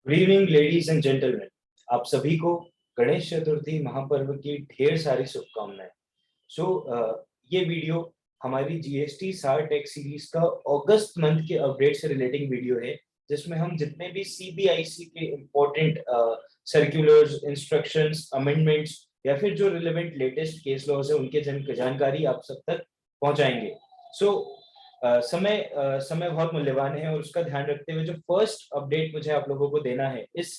Good evening ladies and gentleman. आप सभी को गणेश चतुर्थी महापर्व की ढेर सारी शुभकामनाएं। सो ये वीडियो हमारी जीएसटी सार टैक्स सीरीज का अगस्त मंथ के अपडेट से रिलेटिंग वीडियो है, जिसमें हम जितने भी सीबीआईसी के इम्पोर्टेंट सर्कुलर्स, इंस्ट्रक्शंस, अमेंडमेंट्स या फिर जो रिलेवेंट लेटेस्ट केस लॉज है उनके जानकारी आप सब तक पहुंचाएंगे। सो समय बहुत मूल्यवान है और उसका ध्यान रखते हुए जो फर्स्ट अपडेट मुझे आप लोगों को देना है इस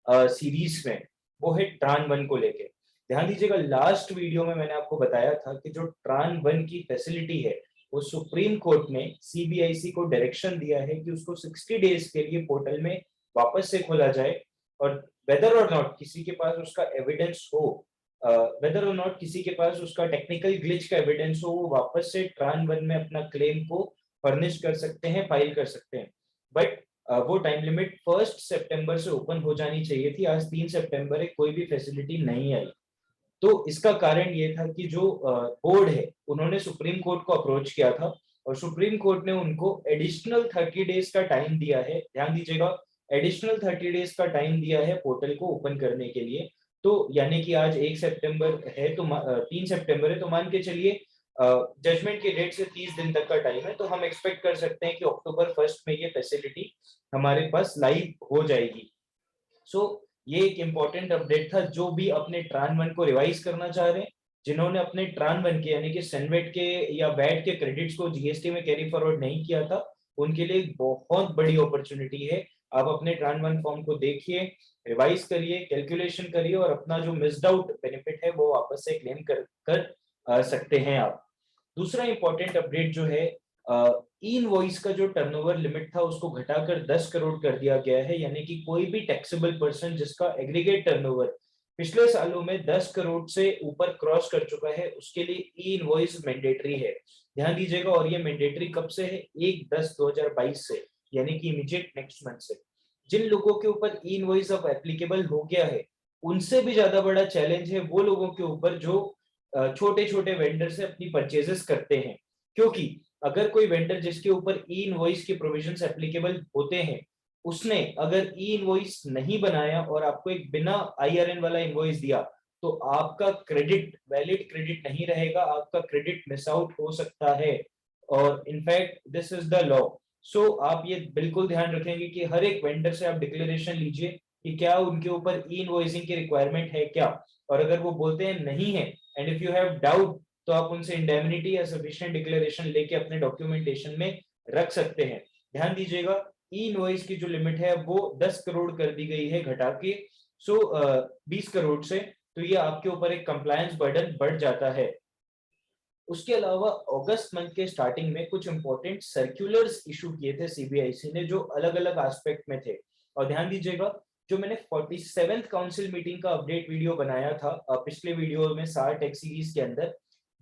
सीरीज में, वो है ट्रान 1 को लेके। ध्यान दीजिएगा, लास्ट वीडियो में मैंने आपको बताया था कि जो ट्रान 1 की फैसिलिटी है वो सुप्रीम कोर्ट ने सीबीआईसी को डायरेक्शन दिया है कि उसको 60 डेज के लिए पोर्टल में वापस से खोला जाए, और वेदर और नॉट किसी के पास उसका एविडेंस हो, वेदर और नॉट किसी के पास उसका टेक्निकल ग्लिच का एविडेंस हो, वो वापस से ट्रान 1 में अपना क्लेम को फर्निश कर सकते हैं, फाइल कर सकते हैं। बट वो टाइम लिमिट 1 सितंबर से ओपन हो जानी चाहिए थी। आज 3 सितंबर है, कोई भी फैसिलिटी नहीं आई। तो इसका कारण ये था कि जो बोर्ड है उन्होंने सुप्रीम कोर्ट को अप्रोच किया था और सुप्रीम कोर्ट ने उनको एडिशनल 30 डेज का टाइम दिया है। ध्यान दीजिएगा, एडिशनल 30 डेज का टाइम दिया है पोर्टल को ओपन करने के लिए। तो यानी कि आज 1 सितंबर है, तो 3 सितंबर है, तो मान के चलिए जजमेंट की डेट से 30 दिन तक का टाइम है। तो हम एक्सपेक्ट कर सकते हैं कि अक्टूबर 1 में ये फैसिलिटी हमारे पास लाइव हो जाएगी। सो ये एक इंपॉर्टेंट अपडेट था। जो भी अपने ट्रान 1 को रिवाइज करना चाह रहे हैं, जिन्होंने अपने ट्रान 1 के यानी कि सेनवेट के या वैट के क्रेडिट्स को जीएसटी में कैरी फॉरवर्ड नहीं किया था, उनके लिए एक बहुत बड़ी अपॉर्चुनिटी है। आप अपने ट्रान 1 फॉर्म को देखिए, रिवाइज करिए, कैलकुलेशन करिए और अपना जो मिस्ड आउट बेनिफिट है वो वापस से क्लेम कर सकते हैं आप। दूसरा इंपॉर्टेंट अपडेट जो है, ई इनवॉइस का जो टर्नओवर लिमिट था उसको घटाकर 10 करोड़ कर दिया गया है। यानी कि कोई भी टैक्सेबल पर्सन जिसका एग्रीगेट टर्नओवर पिछले सालों में 10 करोड़ से ऊपर क्रॉस कर चुका है, उसके लिए ई इनवॉइस मैंडेटरी है। ध्यान दीजिएगा, और ये मैंडेटरी कब से है? 1/10/2022 से, यानी कि इमीडिएट नेक्स्ट मंथ से। जिन लोगों के ऊपर ई इनवॉइस अब एप्लीकेबल हो गया है, उनसे भी ज्यादा बड़ा चैलेंज है वो लोगों के ऊपर जो छोटे छोटे वेंडर से अपनी परचेजेस करते हैं। क्योंकि अगर कोई वेंडर जिसके ऊपर ई इनवॉइस के प्रोविजंस एप्लीकेबल होते हैं, उसने अगर ई इनवॉइस नहीं बनाया और आपको एक बिना आईआरएन वाला इनवॉइस दिया, तो आपका क्रेडिट वैलिड क्रेडिट नहीं रहेगा, आपका क्रेडिट मिस आउट हो सकता है। और in fact this is the law. So आप ये बिल्कुल ध्यान रखेंगे कि हर एक वेंडर से आप डिक्लेरेशन लीजिए कि क्या उनके ऊपर ई इनवॉइसिंग की रिक्वायरमेंट है क्या, और अगर वो बोलते हैं नहीं है, and if you have doubt, तो आप उनसे इंडेमनिटी या सफिशिएंट डिक्लेरेशन लेके अपने डॉक्यूमेंटेशन में रख सकते हैं। ध्यान दीजिएगा, ई इनवॉइस की जो लिमिट है वो 10 करोड़ कर दी गई है घटा के 20 करोड़ से। तो ये आपके ऊपर एक कंप्लायंस बर्डन बढ़ जाता है। उसके अलावा अगस्त मंथ के स्टार्टिंग में कुछ इंपॉर्टेंट सर्कुलर्स इशू किए थे सीबीआईसी ने, जो अलग अलग एस्पेक्ट में थे। और ध्यान दीजिएगा, जो मैंने 47th काउंसिल मीटिंग का अपडेट वीडियो बनाया था पिछले वीडियो में सार टेक सीरीज के अंदर,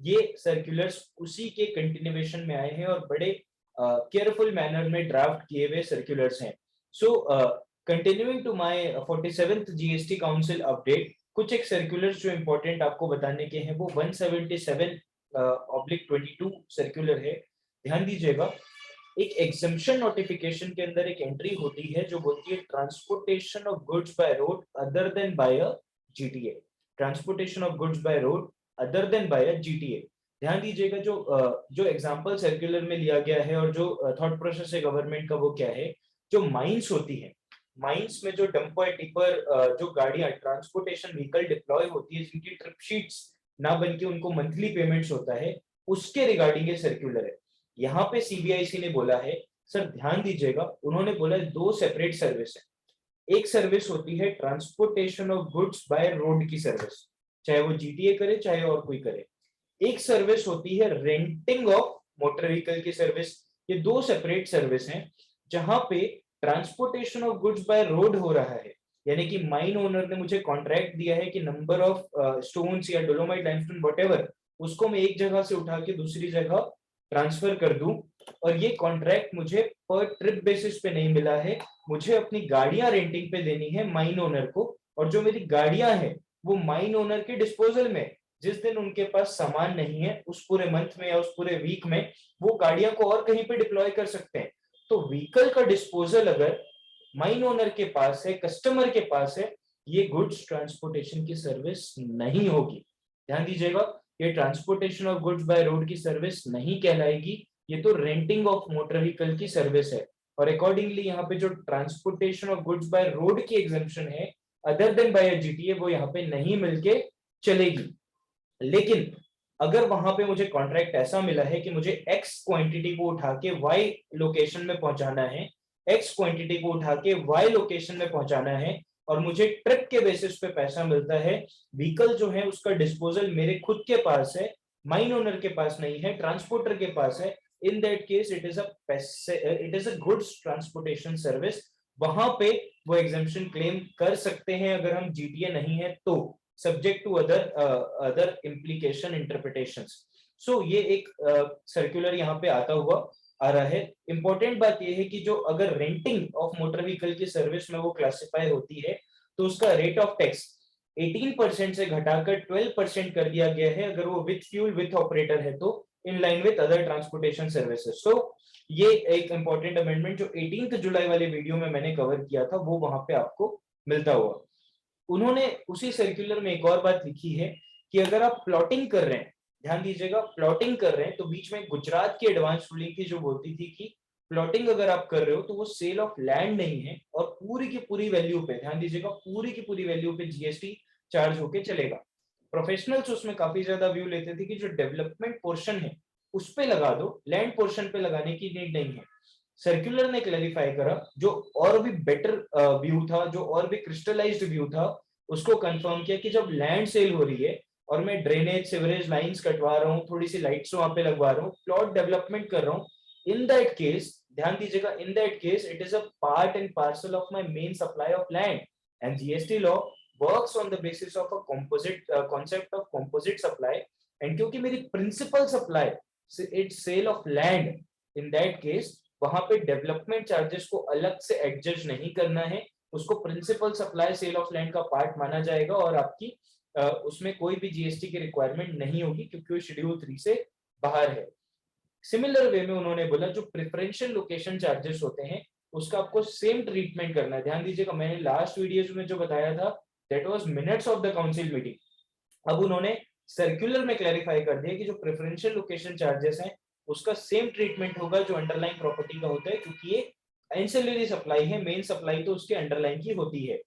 ये सर्कुलर्स उसी के कंटिन्यूएशन में आए हैं और बड़े केयरफुल मैनर में ड्राफ्ट किए हुए सर्कुलर्स हैं। So continuing to my 47th GST council update, कुछ एक सर्कुलर्स जो इंपॉर्टेंट आपको बताने के हैं, वो 177/22 सर्कुलर है। ध्यान दीजिएगा, एक एग्जम्पशन नोटिफिकेशन के अंदर एक एंट्री होती है जो बोलती है transportation of goods by road other than by a GTA. Transportation of goods by road other than by a GTA. ध्यान दीजिएगा, जो एग्जांपल सर्कुलर में लिया गया है और जो थॉट प्रोसेस है गवर्नमेंट का, वो क्या है? जो माइंस होती है, माइंस में जो डंपर टिपर जो गाड़ियां ट्रांसपोर्टेशन व्हीकल डिप्लॉय होती है, जिनकी ट्रिप शीट्स ना बन के उनको मंथली पेमेंट्स होता है, उसके रिगार्डिंग ये सर्कुलर है। यहाँ पे सीबीआईसी ने बोला है, सर ध्यान दीजिएगा, उन्होंने बोला है दो सेपरेट सर्विस है। एक सर्विस होती है transportation of goods by road की सर्विस, चाहे वो जीटीए करे चाहे और कोई करे। एक सर्विस होती है रेंटिंग ऑफ मोटर व्हीकल की सर्विस। ये दो सेपरेट सर्विस हैं जहां पे transportation of goods by road हो रहा है, यानी कि माइन ओनर ने मुझे कॉन्ट्रैक्ट दिया है कि नंबर ऑफ स्टोन्स या डोलोमाइट लाइमस्टोन व्हाटएवर, उसको मैं एक जगह से उठा के दूसरी जगह ट्रांसफर कर दूं। और ये कॉन्ट्रैक्ट मुझे पर ट्रिप बेसिस पे नहीं मिला है, मुझे अपनी गाड़ियां रेंटिंग पे देनी है माइन ओनर को। और जो मेरी गाड़ियां हैं वो माइन ओनर के डिस्पोजल में, जिस दिन उनके पास सामान नहीं है उस पूरे मंथ में या उस पूरे वीक में, वो गाड़ियां को और कहीं पे डिप्लॉय कर सकते हैं। तो व्हीकल का डिस्पोजल अगर माइन ओनर के पास है, कस्टमर के पास है, ये गुड्स ट्रांसपोर्टेशन की सर्विस नहीं होगी। ध्यान दीजिएगा, ये transportation of goods by road की सर्विस नहीं कहलाएगी, ये तो रेंटिंग ऑफ मोटर व्हीकल की सर्विस है। और अकॉर्डिंगली यहाँ पे जो transportation of goods by road की एग्जम्पशन है अदर देन बाय जीटीए, वो यहाँ पे नहीं मिलके चलेगी। लेकिन अगर वहां पे मुझे कॉन्ट्रैक्ट ऐसा मिला है कि मुझे एक्स क्वांटिटी को उठा के वाई लोकेशन में पहुंचाना है, एक्स क्वांटिटी को उठा के वाई लोकेशन में पहुंचाना है, और मुझे ट्रिप के बेसिस पे पैसा मिलता है, व्हीकल जो है उसका डिस्पोजल मेरे खुद के पास है, माइन ओनर के पास नहीं है, ट्रांसपोर्टर के पास है, इन that case it is a goods transportation service. वहां पे वो एग्जम्पशन क्लेम कर सकते हैं अगर हम जीटीए नहीं है तो, subject to other implication interpretations. So ये एक सर्कुलर यहाँ पे आता हुआ आ रहा है। इंपॉर्टेंट बात ये है कि जो अगर रेंटिंग ऑफ मोटर व्हीकल की सर्विस में वो क्लासिफाई होती है तो उसका रेट ऑफ टैक्स 18% से घटाकर 12% कर दिया गया है अगर वो विथ फ्यूल विथ ऑपरेटर है तो, in line with other transportation services. So ये एक इंपॉर्टेंट अमेंडमेंट जो 18 जुलाई वाले वीडियो में मैंने कवर किया था वो वहां पे आपको मिलता हुआ। उन्होंने उसी सर्कुलर में एक और बात लिखी है कि अगर आप प्लॉटिंग कर रहे हैं, ध्यान दीजिएगा, प्लॉटिंग कर रहे हैं तो बीच में गुजरात की एडवांस रूलिंग थी जो बोलती थी कि प्लॉटिंग अगर आप कर रहे हो तो वो सेल ऑफ लैंड नहीं है और पूरी की पूरी वैल्यू पे, ध्यान दीजिएगा, पूरी की पूरी वैल्यू पे जीएसटी चार्ज होके चलेगा। प्रोफेशनल्स उसमें काफी ज्यादा व्यू लेते थे कि जो डेवलपमेंट पोर्शन है उस पे लगा दो, लैंड पोर्शन पे लगाने की नीड नहीं है। सर्कुलर ने क्लैरिफाई करा, जो और भी बेटर व्यू था, जो और भी क्रिस्टलाइज्ड व्यू था, उसको कंफर्म किया कि जब लैंड सेल हो रही है और मैं ड्रेनेज सिवरेज लाइंस कटवा रहा हूँ, थोड़ी सी लाइट्स वहां पे लगवा रहा हूँ, प्लॉट डेवलपमेंट कर रहा हूँ, इन दैट केस, ध्यान दीजिएगा, in that case it is a part and parcel of my main supply of land and GST law works on the basis of a composite concept of composite supply. And क्योंकि मेरी principal supply it's sale of land, in that case वहां पे development charges को अलग से adjust नहीं करना है, उसको principal supply sale of land का पार्ट माना जाएगा और आपकी उसमें कोई भी जीएसटी की रिक्वायरमेंट नहीं होगी क्योंकि वो शेड्यूल 3 से बाहर है। सिमिलर वे में उन्होंने बोला जो प्रेफरेंशियल लोकेशन चार्जेस होते हैं उसका आपको सेम ट्रीटमेंट करना है। ध्यान दीजिएगा, मैंने लास्ट वीडियोस में जो बताया था that was minutes of the council meeting. अब उन्होंने सर्कुलर में क्लैरिफाई कर दिया कि जो प्रेफरेंशियल लोकेशन चार्जेस हैं उसका सेम ट्रीटमेंट होगा जो अंडरलाइन प्रॉपर्टी का होता है, क्योंकि ये एंसिलरी सप्लाई है, मेन सप्लाई तो उसके अंडरलाइन की होती है।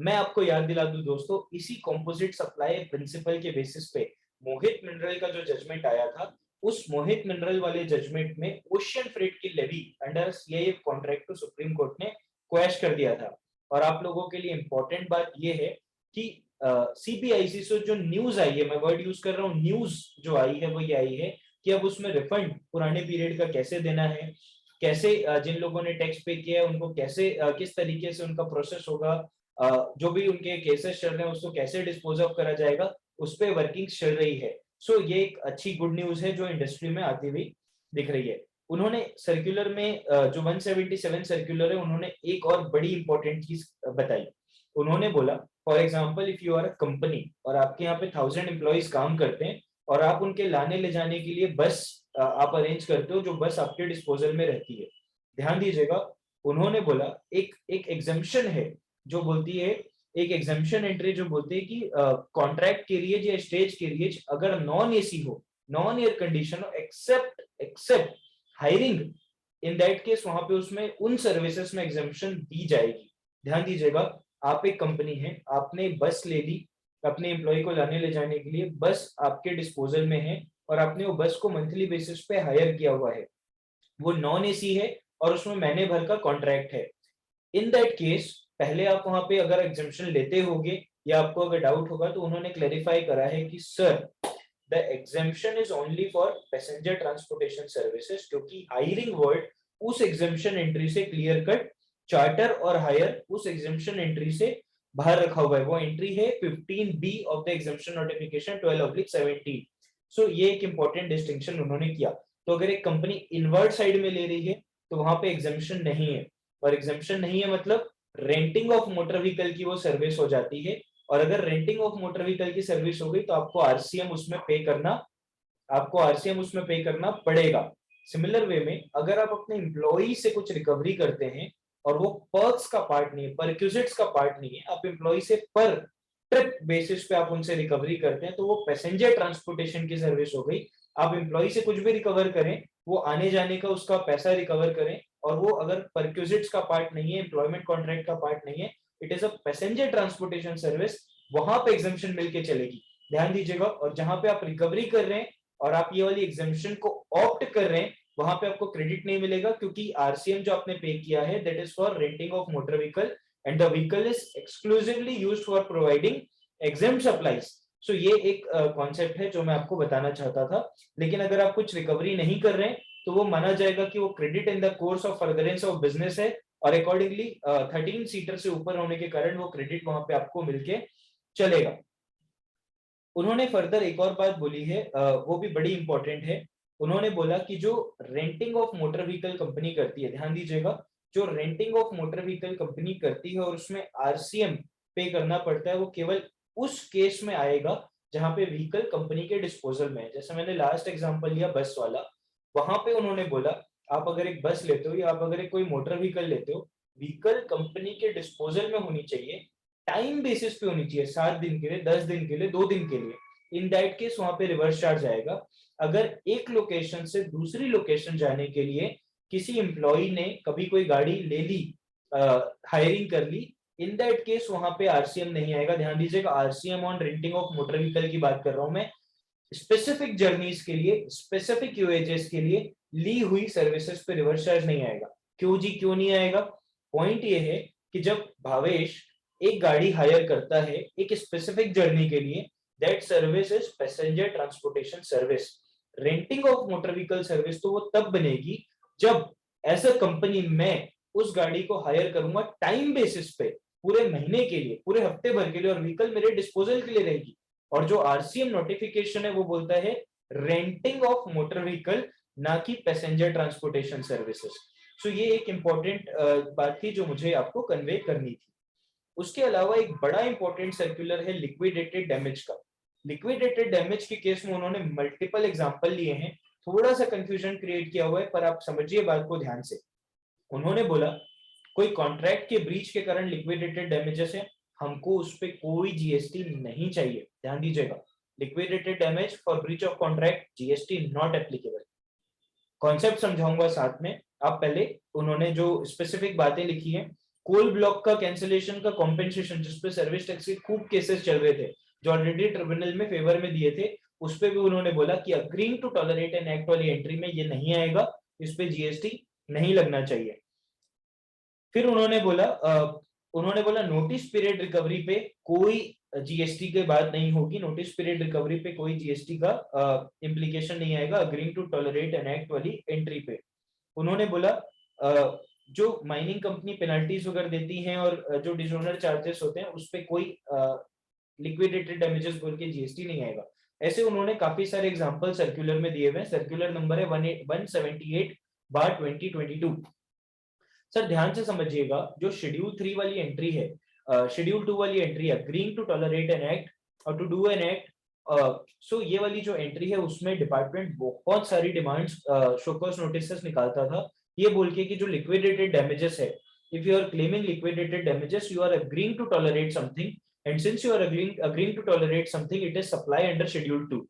मैं आपको याद दिला दूं दोस्तों, इसी कंपोजिट सप्लाई प्रिंसिपल के बेसिस पे मोहित मिनरल का जो जजमेंट आया था, उस मोहित मिनरल वाले जजमेंट में ओशियन फ्रेट की लेवी अंडर सीआईएफ कॉन्ट्रैक्ट को सुप्रीम कोर्ट ने क्वैश कर दिया था। और आप लोगों के लिए इंपॉर्टेंट बात यह है कि सीबीआईसी से जो न्यूज आई है, मैं वर्ड यूज कर रहा हूँ, न्यूज जो आई है वो ये आई है कि अब उसमें रिफंड पुराने पीरियड का कैसे देना है, कैसे जिन लोगों ने टैक्स पे किया है उनको कैसे किस तरीके से उनका प्रोसेस होगा, जो भी उनके केसेस चल रहे हैं उसको कैसे डिस्पोज ऑफ करा जाएगा, उस पर वर्किंग चल रही है। सो ये एक अच्छी गुड न्यूज है जो इंडस्ट्री में आती हुई दिख रही है। उन्होंने सर्कुलर में जो 177 सर्कुलर है उन्होंने एक और बड़ी इंपॉर्टेंट चीज बताई। उन्होंने बोला for example if you are a company और आपके यहाँ पे 1000 एम्प्लॉइज काम करते हैं और आप उनके लाने ले जाने के लिए बस आप अरेंज करते हो, जो बस आपके डिस्पोजल में रहती है। ध्यान दीजिएगा, उन्होंने बोला एक एक एग्जम्पशन है जो बोलती है, एक एग्जम्पशन एंट्री जो बोलती है कि कॉन्ट्रैक्ट कैरियज या स्टेज कैरियज अगर नॉन एसी हो, नॉन एयर कंडीशन हो, except hiring, in that case वहां पे उसमें उन सर्विसेज में एग्जम्पशन दी जाएगी। ध्यान दीजिएगा, आप एक कंपनी है, आपने बस ले ली अपने एम्प्लॉय को लाने ले जाने के लिए, बस आपके डिस्पोजल में है और आपने वो बस को मंथली बेसिस पे हायर किया हुआ है, वो नॉन एसी है और उसमें महीने भर का कॉन्ट्रैक्ट है। इन दैट केस पहले आप वहां पे अगर एग्जम्पशन लेते होगे या आपको अगर डाउट होगा तो उन्होंने क्लैरिफाई करा है कि sir the exemption is only for passenger transportation services, क्योंकि हायरिंग वर्ड उस एग्जम्पशन एंट्री से क्लियर कट, चार्टर और हायर उस एग्जम्पशन एंट्री से बाहर रखा हुआ है। वो एंट्री है 15B of the exemption notification 12/17। सो ये एक इंपॉर्टेंट डिस्टिंक्शन उन्होंने किया। तो अगर एक कंपनी इनवर्ट साइड में ले रही है तो वहां पे एग्जम्पशन नहीं है, और एग्जम्पशन नहीं है मतलब रेंटिंग ऑफ मोटर व्हीकल की वो सर्विस हो जाती है। और अगर रेंटिंग ऑफ मोटर व्हीकल की सर्विस हो गई तो आपको आरसीएम उसमें पे करना पड़ेगा। सिमिलर वे में अगर आप अपने एम्प्लॉई से कुछ रिकवरी करते हैं और वो पर्क्स का पार्ट नहीं है, परक्यूजिट्स का पार्ट नहीं है, आप एम्प्लॉय से पर ट्रिप बेसिस पे आप उनसे रिकवरी करते हैं, तो वो पैसेंजर ट्रांसपोर्टेशन की सर्विस हो गई। आप एम्प्लॉय से कुछ भी रिकवर करें, वो आने जाने का उसका पैसा रिकवर करें, और वो अगर परक्यूजिट्स का पार्ट नहीं है, एम्प्लॉयमेंट कॉन्ट्रैक्ट का पार्ट नहीं है, it is a passenger transportation service, वहां पे एग्जम्पशन मिलके चलेगी। ध्यान दीजिएगा, और जहां पे आप रिकवरी कर रहे हैं और आप ये वाली एग्जम्पशन को ऑप्ट कर रहे हैं, वहां पे आपको क्रेडिट नहीं मिलेगा, क्योंकि आरसीएम जो आपने पे किया है that is for renting of motor vehicle and the vehicle is exclusively used for providing exempt supplies. So ये एक कॉन्सेप्ट है जो मैं आपको बताना चाहता था। लेकिन अगर आप कुछ रिकवरी नहीं कर रहे हैं तो वो माना जाएगा कि वो credit in the course of furtherance of business है, और अकॉर्डिंगली 13 सीटर से ऊपर होने के कारण वो क्रेडिट वहां पे आपको मिलके चलेगा। उन्होंने फर्दर एक और बात बोली है, वो भी बड़ी इंपॉर्टेंट है। उन्होंने बोला कि जो renting of motor vehicle company करती है, ध्यान दीजिएगा, जो renting of motor vehicle company करती है और उसमें आरसीएम पे करना पड़ता है, वो केवल उस केस में आएगा जहां पे व्हीकल कंपनी के डिस्पोजल में है। जैसे मैंने लास्ट एग्जांपल लिया बस वाला, वहां पे उन्होंने बोला आप अगर एक बस लेते हो या आप अगर एक कोई मोटर व्हीकल लेते हो, व्हीकल कंपनी के डिस्पोजल में होनी चाहिए, टाइम बेसिस पे होनी चाहिए, 7 दिन के लिए, 10 दिन के लिए, 2 दिन के लिए। इन दैट केस वहां पे रिवर्स चार्ज आएगा। अगर एक लोकेशन से दूसरी लोकेशन जाने के लिए किसी एम्प्लॉय ने कभी कोई गाड़ी ले ली, हायरिंग कर ली, इन दैट केस वहां पे आरसीएम नहीं आएगा। ध्यान दीजिएगा, RCM on renting of motor vehicle की बात कर रहा हूं मैं। स्पेसिफिक जर्नीज के लिए, स्पेसिफिक यूएजेस के लिए ली हुई सर्विसेज पे रिवर्स चार्ज नहीं आएगा। क्यों जी, क्यों नहीं आएगा? पॉइंट ये है कि जब भावेश एक गाड़ी हायर करता है एक स्पेसिफिक जर्नी के लिए, that service is passenger transportation service. Renting of motor vehicle service तो वो तब बनेगी जब एज अ कंपनी मैं उस गाड़ी को हायर करूंगा टाइम बेसिस पे, पूरे महीने के लिए, पूरे हफ्ते भर के लिए, और व्हीकल मेरे डिस्पोजल के लिए रहेगी। और जो आरसीएम नोटिफिकेशन है वो बोलता है रेंटिंग ऑफ मोटर व्हीकल, ना कि पैसेंजर ट्रांसपोर्टेशन सर्विसेज। सो ये एक इंपॉर्टेंट बात थी जो मुझे आपको कन्वे करनी थी। उसके अलावा एक बड़ा इंपॉर्टेंट सर्कुलर है लिक्विडेटेड डैमेज का। लिक्विडेटेड डैमेज के केस में उन्होंने मल्टीपल एग्जांपल लिए हैं, थोड़ा सा कंफ्यूजन क्रिएट किया हुआ है, पर आप समझिए बात को ध्यान से। उन्होंने बोला कोई कॉन्ट्रैक्ट के ब्रीच के कारण लिक्विडेटेड डैमेजेस है, हमको उस पर कोई जीएसटी नहीं चाहिए। ध्यान दीजिएगा, liquidated damage for breach of contract, GST not applicable. Concept समझाऊंगा साथ में। आप पहले उन्होंने जो स्पेसिफिक बातें लिखी है, कोल ब्लॉक का कैंसिलेशन का कॉम्पेंसेशन, जिसपे सर्विस टैक्स के खूब केसेस चल रहे थे जो ऑलरेडी ट्रिब्यूनल में फेवर में दिए थे, उस पे भी उन्होंने बोला कि agreeing to tolerate an act वाली एंट्री में ये नहीं आएगा, इस पे जीएसटी नहीं लगना चाहिए। फिर उन्होंने बोला नोटिस पीरियड रिकवरी पे कोई जीएसटी की बात नहीं होगी, नोटिस पीरियड रिकवरी पे कोई जीएसटी का इम्प्लीकेशन नहीं आएगा agreeing to tolerate an act वाली एंट्री पे। उन्होंने बोला जो माइनिंग कंपनी पेनल्टीज वगैरह देती हैं और जो डिसओनर चार्जेस होते हैं उस पे कोई लिक्विडेटेड डैमेजेस बोल के जीएसटी नहीं आएगा। ऐसे उन्होंने काफी सारे एग्जांपल सर्कुलर में दिए हुए हैं। सर्कुलर नंबर है 178/2022। सर ध्यान से समझिएगा, जो शेड्यूल 3 वाली एंट्री है, शेड्यूल 2 वाली एंट्री है, agreeing to tolerate an act और to do an act, so ये वाली जो एंट्री है उसमें डिपार्टमेंट बहुत सारी डिमांड्स, शोकॉज नोटिसेस निकालता था, ये बोल के कि जो लिक्विडेटेड डैमेजेस है, if you are claiming liquidated damages you are agreeing to tolerate something, and since you are agreeing to tolerate something it is supply under schedule 2।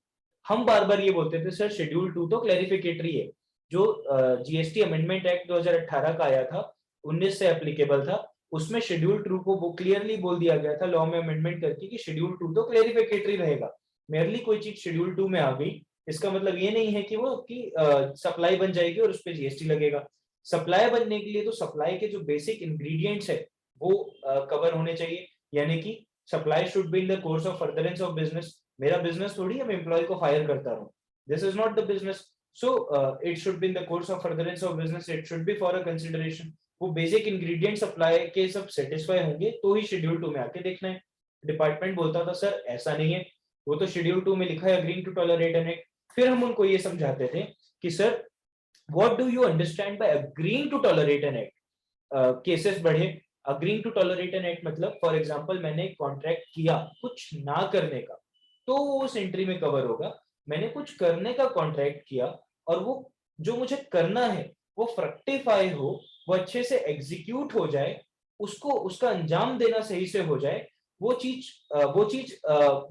हम बार बार ये बोलते थे सर शेड्यूल 2 तो क्लैरिफिकेटरी है, जो जीएसटी अमेंडमेंट एक्ट 2018 का आया था, 19 से एप्लीकेबल था, उसमें शेड्यूल 2 को वो क्लियरली बोल दिया गया था लॉ में अमेंडमेंट करके कि शेड्यूल 2 तो क्लैरिफिकेटरी रहेगा। मेरली कोई चीज शेड्यूल 2 में आ गई, इसका मतलब ये नहीं है कि वो की सप्लाई बन जाएगी और उस पर जीएसटी लगेगा। सप्लाई बनने के लिए तो सप्लाई के जो बेसिक इंग्रेडिएंट्स है वो कवर होने चाहिए, यानी कि supply should be in the course of furtherance of business. मेरा बिजनेस थोड़ी है मैं एम्प्लॉय को फायर करता रहूं, this is not the business. So it should be in the course of furtherance of business, it should be for a consideration. वो basic ingredient supply के सब सेटिस्फाई होंगे तो ही शेड्यूल 2 में आके देखना है। डिपार्टमेंट बोलता था सर ऐसा नहीं है, वो तो शेड्यूल 2 में लिखा है agreeing to tolerate an act. फिर हम उनको ये समझाते थे कि sir what do you understand by agreeing to tolerate an act. Cases बढ़े, agreeing to tolerate an act मतलब फॉर एग्जांपल मैंने एक कॉन्ट्रैक्ट किया कुछ ना करने का, तो उस एंट्री में कवर होगा। मैंने कुछ करने का कॉन्ट्रैक्ट किया और वो जो मुझे करना है वो फ्रक्टिफाई हो, वो अच्छे से एग्जीक्यूट हो जाए, उसको उसका अंजाम देना सही से हो जाए, वो चीज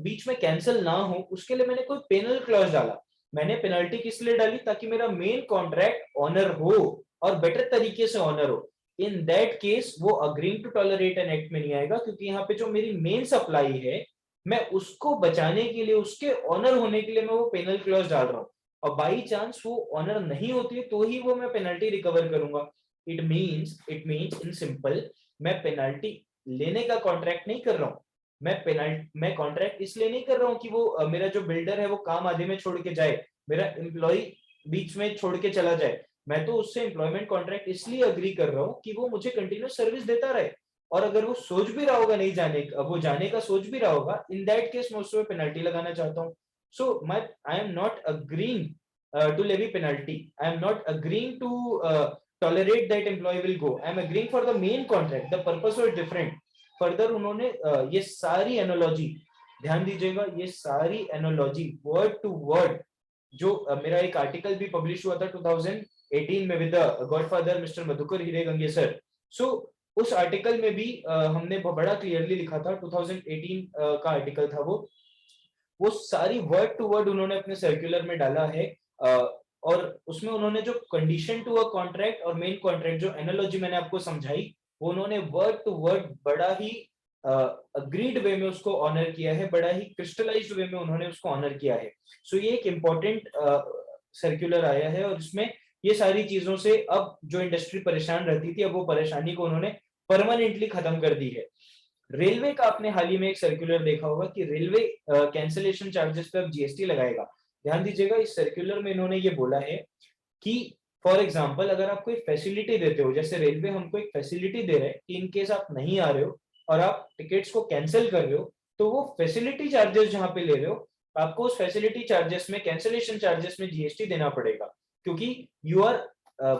बीच में कैंसिल ना हो, उसके लिए मैंने कोई पेनल क्लॉज डाला। मैंने पेनल्टी किस लिए डाली? ताकि मेरा मेन कॉन्ट्रैक्ट ऑनर हो और बेटर तरीके से ऑनर हो। इन दैट केस वो agreeing to tolerate an act में नहीं आएगा, क्योंकि यहाँ पे जो मेरी मेन सप्लाई है, मैं उसको बचाने के लिए, उसके ऑनर होने के लिए मैं वो पेनल क्लॉज डाल रहा हूँ। और बाई चांस वो ऑनर नहीं होती है तो ही वो मैं पेनल्टी रिकवर करूंगा। इट मीन्स इन सिंपल, मैं पेनल्टी लेने का कॉन्ट्रैक्ट नहीं कर रहा हूँ। मैं कॉन्ट्रैक्ट इसलिए नहीं कर रहा हूँ कि वो मेरा जो बिल्डर है वो काम आधे में छोड़ के जाए, मेरा एम्प्लॉय बीच में छोड़ के चला जाए। मैं तो उससे एम्प्लॉयमेंट कॉन्ट्रैक्ट इसलिए अग्री कर रहा हूँ कि वो मुझे कंटिन्यूस सर्विस देता रहे। और अगर वो सोच भी रहा होगा नहीं जाने का, वो जाने का सोच भी रहा होगा, इन दैट केस मैं उसमें पेनल्टी लगाना चाहता हूँ। So I am not agreeing to levy penalty. I am not agreeing to tolerate that employee will go. I am agreeing for the main contract. The purpose was different. Further उन्होंने ये सारी analogy, ध्यान दीजिएगा, ये सारी analogy word to word, जो मेरा एक आर्टिकल भी पब्लिश हुआ था 2018 में with the godfather mister Madhukar Hiregange sir. So उस आर्टिकल में भी हमने बड़ा क्लियरली लिखा था, 2018 का आर्टिकल था वो सारी वर्ड टू वर्ड उन्होंने अपने सर्कुलर में डाला है। और उसमें उन्होंने जो कंडीशन टू अ कॉन्ट्रैक्ट और मेन कॉन्ट्रैक्ट, जो एनालॉजी मैंने आपको समझाई, वो उन्होंने वर्ड टू वर्ड बड़ा ही अग्रीड वे में उसको ऑनर किया है, बड़ा ही क्रिस्टलाइज्ड वे में उन्होंने उसको ऑनर किया है। सो ये एक इम्पोर्टेंट सर्कुलर आया है, और इसमें ये सारी चीजों से अब जो इंडस्ट्री परेशान रहती थी, अब वो परेशानी को उन्होंने परमानेंटली खत्म कर दी है। रेलवे का आपने हाल ही में एक सर्कुलर देखा होगा कि रेलवे कैंसिलेशन चार्जेस पे अब जीएसटी लगाएगा। ध्यान दीजिएगा, इस सर्कुलर में इन्होंने ये बोला है कि फॉर एग्जांपल अगर आप कोई फैसिलिटी देते हो, जैसे रेलवे हमको एक फैसिलिटी दे रहे हैं कि इन केस आप नहीं आ रहे हो और आप टिकट्स को कैंसिल कर रहे हो, तो वो फैसिलिटी चार्जेस जहां पे ले रहे हो, आपको उस फैसिलिटी चार्जेस में, कैंसिलेशन चार्जेस में जीएसटी देना पड़ेगा, क्योंकि you are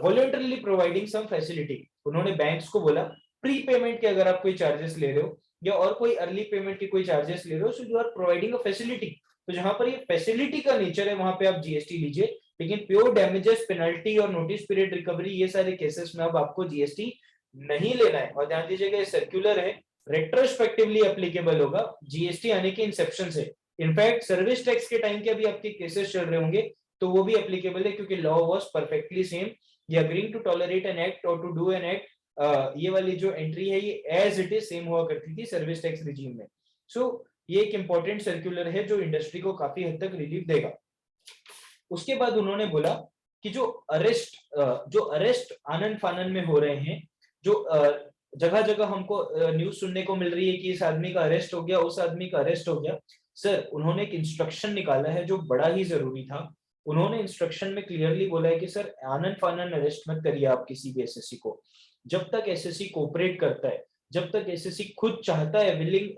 voluntarily providing some facility. उन्होंने बैंक्स को बोला प्री पेमेंट के अगर आप कोई चार्जेस ले रहे हो या और कोई अर्ली पेमेंट के कोई चार्जेस ले रहे हो, so you are providing a facility. तो जहां पर ये फैसिलिटी का नेचर है वहां पे आप जीएसटी लीजिए, लेकिन प्योर डैमेजेस, पेनल्टी और नोटिस पीरियड रिकवरी, ये सारे केसेस में अब आपको जीएसटी नहीं लेना है। और ध्यान दीजिएगा, ये सर्कुलर है, रेट्रोस्पेक्टिवली एप्लीकेबल होगा जीएसटी आने के इंसेप्शन से। इनफैक्ट सर्विस टैक्स के टाइम के अभी आपके केसेस चल रहे होंगे तो वो भी एप्लीकेबल है, क्योंकि लॉ वाज परफेक्टली सेम। ये agreeing to tolerate an act और टू डू एन एक्ट, ये वाली जो एंट्री है ये एज इट इज सेम हुआ करती थी सर्विस टैक्स रिजीम में। सो ये एक इंपॉर्टेंट सर्कुलर है जो इंडस्ट्री को काफी हद तक रिलीफ देगा। उसके बाद उन्होंने बोला कि जो अरेस्ट आनन फानन में हो रहे हैं, जो जगह जगह हमको न्यूज सुनने को मिल रही है कि इस आदमी का अरेस्ट हो गया, उस आदमी का अरेस्ट हो गया। सर, उन्होंने एक इंस्ट्रक्शन निकाला है जो बड़ा ही जरूरी था। उन्होंने इंस्ट्रक्शन में क्लियरली बोला है कि सर, आनन फानन अरेस्ट मत करिए आप किसी भी एसएससी को। जब तक एसएससी कोऑपरेट करता है, जब तक एसएससी खुद चाहता है, विलिंग,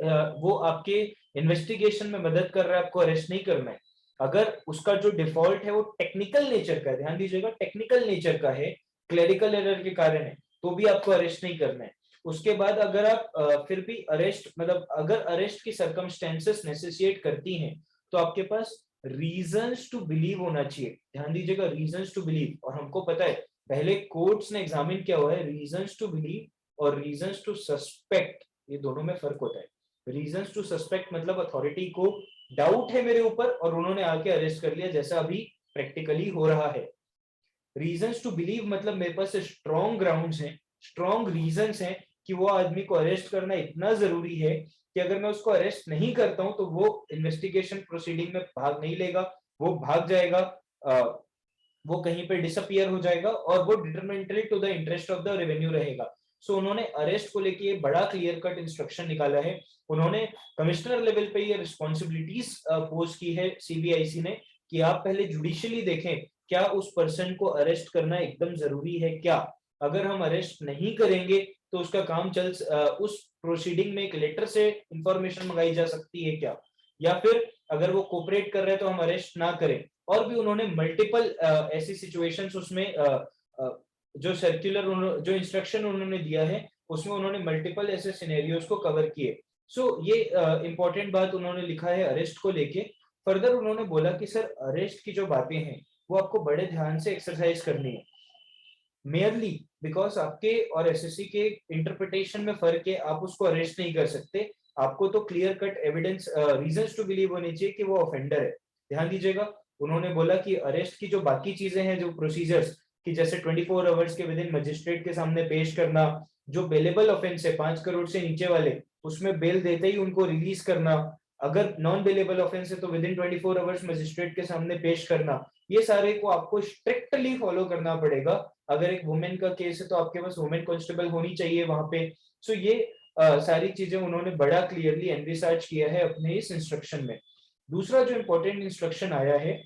वो आपके इन्वेस्टिगेशन में मदद कर रहा है, आपको अरेस्ट नहीं करना है। अगर उसका जो डिफॉल्ट है वो टेक्निकल नेचर का है, ध्यान दीजिएगा, टेक्निकल नेचर का है, क्लेरिकल एरर के कारण है, तो भी आपको अरेस्ट नहीं करना है। उसके बाद अगर आप फिर भी अरेस्ट, मतलब अगर अरेस्ट की सर्कमस्टेंसेस नेसेसिएट करती हैं, तो आपके पास रीजंस टू बिलीव होना चाहिए। ध्यान दीजिएगा, रीजंस टू बिलीव। और हमको पता है, पहले कोर्ट्स ने एग्जामिन किया हुआ है, रीजंस टू बिलीव और रीजंस टू सस्पेक्ट, ये दोनों में फर्क होता है। रीजंस टू सस्पेक्ट मतलब अथॉरिटी को डाउट है मेरे ऊपर और उन्होंने आके अरेस्ट कर लिया, जैसा अभी प्रैक्टिकली हो रहा है। रीजंस टू बिलीव मतलब मेरे पास स्ट्रॉन्ग ग्राउंड्स हैं, स्ट्रॉन्ग रीजंस हैं कि वो आदमी को अरेस्ट करना इतना जरूरी है कि अगर मैं उसको अरेस्ट नहीं करता हूं तो वो इन्वेस्टिगेशन प्रोसीडिंग में भाग नहीं लेगा, वो भाग जाएगा, वो कहीं पे डिसअपियर हो जाएगा और वो determinatory to the interest of the revenue रहेगा। सो उन्होंने अरेस्ट को लेके बड़ा क्लियर कट इंस्ट्रक्शन निकाला है। उन्होंने कमिश्नर लेवल पे ये रिस्पॉन्सिबिलिटीज पोस्ट की है सीबीआईसी ने, कि आप पहले जुडिशियली देखें क्या उस पर्सन को अरेस्ट करना एकदम जरूरी है क्या। अगर हम अरेस्ट नहीं करेंगे तो उसका काम उस प्रोसीडिंग में एक लेटर से इंफॉर्मेशन मंगाई जा सकती है क्या, या फिर अगर वो कोऑपरेट कर रहे हैं तो हम अरेस्ट ना करें। और भी उन्होंने मल्टीपल ऐसी सिचुएशंस उसमें जो जो इंस्ट्रक्शन उन्होंने दिया है उसमें उन्होंने मल्टीपल ऐसे सिनेरियोस को कवर किए। सो ये इंपॉर्टेंट बात उन्होंने लिखा है अरेस्ट को लेके। फर्दर उन्होंने बोला कि सर, अरेस्ट की जो बातें हैं वो आपको बड़े ध्यान से एक्सरसाइज करनी है। मेयरली बिकॉज आपके और एसएससी के इंटरप्रिटेशन में फर्क है, आप उसको अरेस्ट नहीं कर सकते। आपको तो clear cut evidence, reasons to believe होने चाहिए कि वो ऑफेंडर है। ध्यान दीजिएगा, उन्होंने बोला कि अरेस्ट की जो बाकी चीजें हैं, जो प्रोसीजर्स कि जैसे 24 आवर्स के विद इन मजिस्ट्रेट के सामने पेश करना, जो बेलेबल ऑफेंस है 5 करोड़ से नीचे वाले, उसमें बेल देते ही उनको रिलीज करना, अगर नॉन बेलेबल ऑफेंस है तो विद इन 24 आवर्स मजिस्ट्रेट के सामने पेश करना, ये सारे को आपको स्ट्रिक्टली फॉलो करना पड़ेगा। अगर एक वुमेन का केस है तो आपके पास वुमेन कांस्टेबल होनी चाहिए वहां पे। सो ये सारी चीजें उन्होंने बड़ा क्लियरली एनविसाज किया है अपने इस इंस्ट्रक्शन में। दूसरा जो इंपॉर्टेंट इंस्ट्रक्शन आया है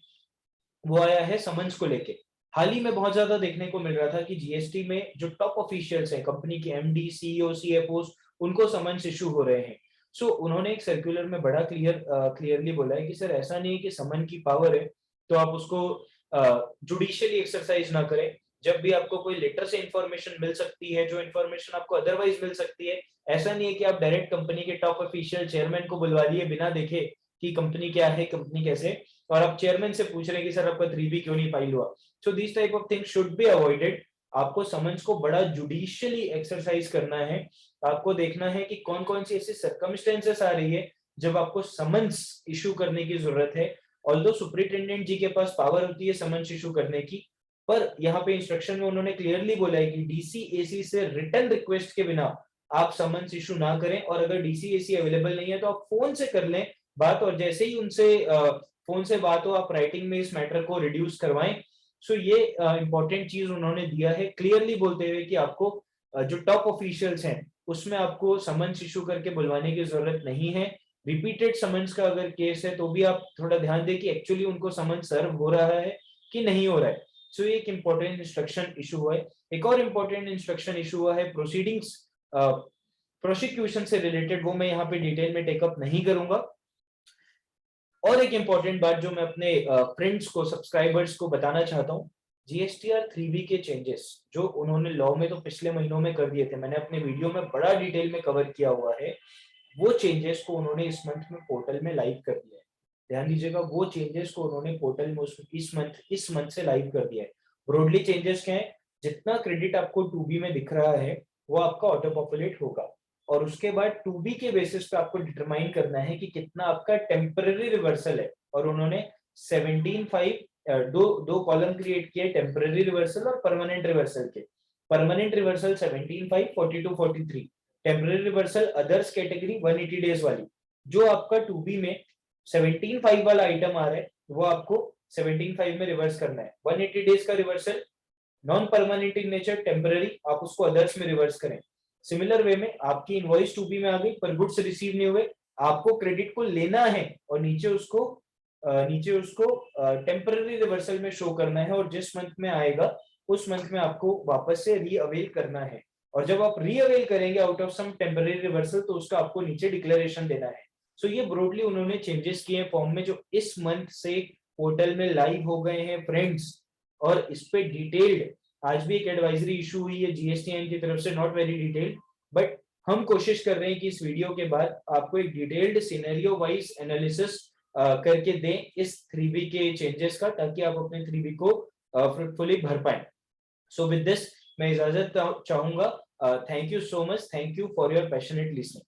वो आया है समन्स को लेके। हाल ही में बहुत ज्यादा देखने को मिल रहा था कि जीएसटी में जो टॉप ऑफिशियल्स हैं, कंपनी के एमडी, सीईओ, सीएफओ, उनको समन्स इशू हो रहे हैं। सो उन्होंने एक सर्कुलर में बड़ा क्लियरली बोला है कि सर ऐसा नहीं है कि समन की पावर है तो आप उसको जुडिशियली एक्सरसाइज ना करें। जब भी आपको कोई लेटर से इंफॉर्मेशन मिल सकती है, जो इंफॉर्मेशन आपको अदरवाइज मिल सकती है, ऐसा नहीं है कि आप डायरेक्ट कंपनी के टॉप ऑफिशियल चेयरमैन को बुलवा लिए बिना देखे कि कंपनी क्या है, कंपनी कैसे, और आप चेयरमैन से पूछ रहे हैं कि सर आपका 3B क्यों नहीं फाइल हुआ। So this type of things should be avoided. आपको समन्स को बड़ा जुडिशियली एक्सरसाइज करना है। आपको देखना है कि कौन कौन सी ऐसी सर्कमस्टेंसेस आ रही है जब आपको समन्स इशू करने की जरूरत है। ऑल्दो सुपरिटेंडेंट जी के पास पावर होती है समन्स इशू करने की, पर यहाँ पे इंस्ट्रक्शन में उन्होंने क्लियरली बोला है कि डीसी एसी से रिटर्न रिक्वेस्ट के बिना आप समन्स इशू ना करें, और अगर डीसी एसी अवेलेबल नहीं है तो आप फोन से कर लें बात, और जैसे ही उनसे फोन से बात हो आप राइटिंग में इस मैटर को रिड्यूस करवाएं। सो ये इंपॉर्टेंट चीज उन्होंने दिया है क्लियरली बोलते हुए कि आपको जो टॉप ऑफिशियल्स हैं उसमें आपको समन्स इशू करके बुलवाने की जरूरत नहीं है। रिपीटेड समन्स का अगर केस है तो भी आप थोड़ा ध्यान दें कि एक्चुअली उनको समन्स सर्व हो रहा है कि नहीं हो रहा है। सो ये एक इंपॉर्टेंट इंस्ट्रक्शन इशू हुआ है। एक और इंपॉर्टेंट इंस्ट्रक्शन इशू हुआ है प्रोसीडिंग्स प्रोसिक्यूशन से रिलेटेड, वो मैं यहाँ पे डिटेल में टेकअप नहीं करूंगा। और एक इंपॉर्टेंट बात जो मैं अपने फ्रेंड्स को, सब्सक्राइबर्स को बताना चाहता हूँ, जीएसटीआर 3B के चेंजेस जो उन्होंने लॉ में तो पिछले महीनों में कर दिए थे, मैंने अपने वीडियो में बड़ा डिटेल में कवर किया हुआ है, वो चेंजेस को उन्होंने इस मंथ में पोर्टल में लाइव कर दिया है। ध्यान दीजिएगा, वो चेंजेस को उन्होंने पोर्टल में इस मंथ से लाइव कर दिया है। ब्रॉडली चेंजेस क्या है, जितना क्रेडिट आपको 2B में दिख रहा है वो आपका ऑटो पॉपुलेट होगा, और उसके बाद 2B के बेसिस पे आपको डिटरमाइन करना है कि कितना आपका टेम्पररी रिवर्सल है। और उन्होंने 17.5 दो कॉलम क्रिएट किए टेम्पररी रिवर्सल और परमानेंट रिवर्सल के। Permanent reversal 17.5, 42, 43, temporary reversal others category 180 days वाली। जो आपका 2B में 17.5 वाला आइटम आ रहा है वो आपको 17.5 में रिवर्स करना है। 180 डेज का reversal non permanent in nature, temporary, आप उसको अदर्स में रिवर्स करें। सिमिलर वे में आपकी इनवॉइस 2B में आ गई पर गुड्स रिसीव नहीं हुए, आपको क्रेडिट को लेना है और नीचे उसको टेम्पररी रिवर्सल में शो करना है, और जिस मंथ में आएगा उस मंथ में आपको वापस से रीअवेल करना है। और जब आप रीअवेल करेंगे out of some temporary reversal तो उसका आपको नीचे डिक्लेरेशन देना है। सो ये ब्रॉडली उन्होंने चेंजेस किए हैं फॉर्म में जो इस मंथ से पोर्टल में लाइव हो गए हैं फ्रेंड्स। और इस पे डिटेल्ड आज भी एक एडवाइजरी इशू हुई है जीएसटीएन की तरफ से, नॉट वेरी डिटेल्ड, बट हम कोशिश कर रहे हैं कि इस वीडियो के बाद आपको एक डिटेल्ड सिनेरियो वाइज एनालिसिस करके दें इस 3B के चेंजेस का, ताकि आप अपने 3B को फ्रूटफुली भर पाए। सो विद दिस मैं इजाजत चाहूंगा। Thank you so much, thank you for your passionate listening.